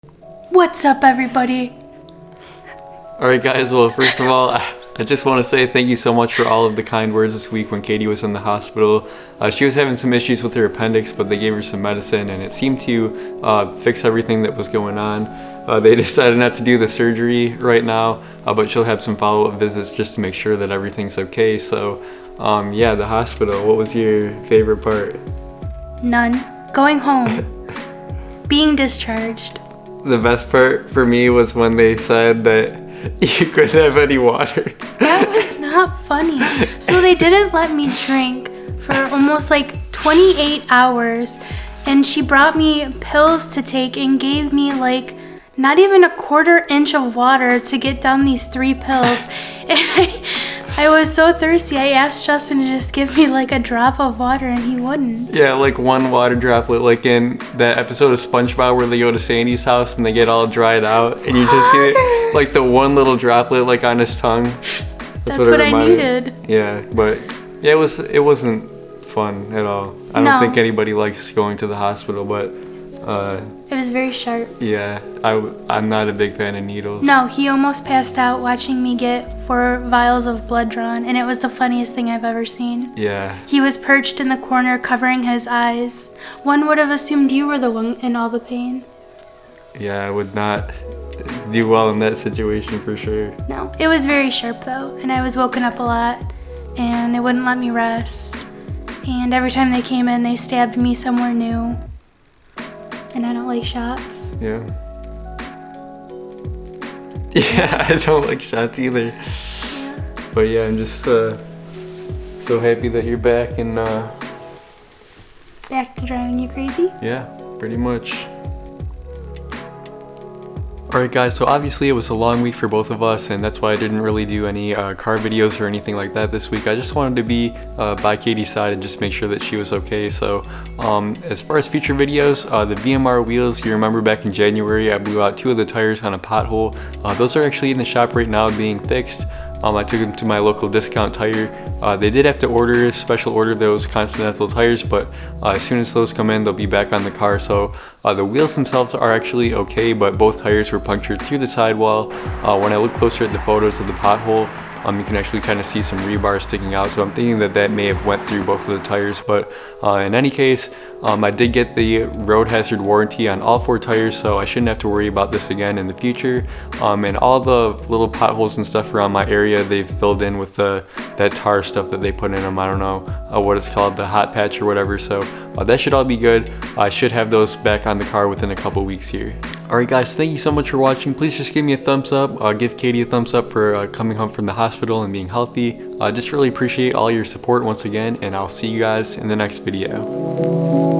What's up, everybody? Alright guys, well first of all, I just want to say thank you so much for all of the kind words this week when Katie was in the hospital. She was having some issues with her appendix, but they gave her some medicine and it seemed to fix everything that was going on. They decided not to do the surgery right now, but she'll have some follow-up visits just to make sure that everything's okay. So yeah, the hospital, what was your favorite part? None. Going home. Being discharged. The best part for me was when they said that you couldn't have any water. That was not funny. So they didn't let me drink for almost like 28 hours. And she brought me pills to take and gave me like not even a quarter inch of water to get down these 3 pills. And I was so thirsty, I asked Justin to just give me like a drop of water and he wouldn't. Yeah, like one water droplet, like in that episode of SpongeBob where they go to Sandy's house and they get all dried out and you just see like the one little droplet like on his tongue. That's what I needed. Yeah, but yeah, it wasn't fun at all. I don't think anybody likes going to the hospital, but it was very sharp. Yeah, I'm not a big fan of needles. No, he almost passed out watching me get 4 vials of blood drawn, and it was the funniest thing I've ever seen. Yeah. He was perched in the corner covering his eyes. One would have assumed you were the one in all the pain. Yeah, I would not do well in that situation for sure. No, it was very sharp though, and I was woken up a lot, and they wouldn't let me rest. And every time they came in, they stabbed me somewhere new. And I don't like shots. Yeah. Yeah, I don't like shots either. Yeah. But yeah, I'm just so happy that you're back and Back to driving you crazy? yeah, pretty much. Alright guys, so obviously it was a long week for both of us and that's why I didn't really do any car videos or anything like that this week. I just wanted to be by Katie's side and just make sure that she was okay. So as far as future videos, the VMR wheels, you remember back in January I blew out 2 of the tires on a pothole. Those are actually in the shop right now being fixed. I took them to my local discount tire. They did have to special order those Continental tires, but as soon as those come in, they'll be back on the car. So the wheels themselves are actually okay, but both tires were punctured through the sidewall. When I look closer at the photos of the pothole, you can actually kind of see some rebar sticking out. So I'm thinking that may have went through both of the tires, but in any case, I did get the road hazard warranty on all 4 tires, so I shouldn't have to worry about this again in the future. And all the little potholes and stuff around my area, they've filled in with that tar stuff that they put in them. I don't know what it's called, the hot patch or whatever. So that should all be good. I should have those back on the car within a couple weeks here. Alright guys, thank you so much for watching. Please just give me a thumbs up. Give Katie a thumbs up for coming home from the hospital and being healthy. Just really appreciate all your support once again, and I'll see you guys in the next video.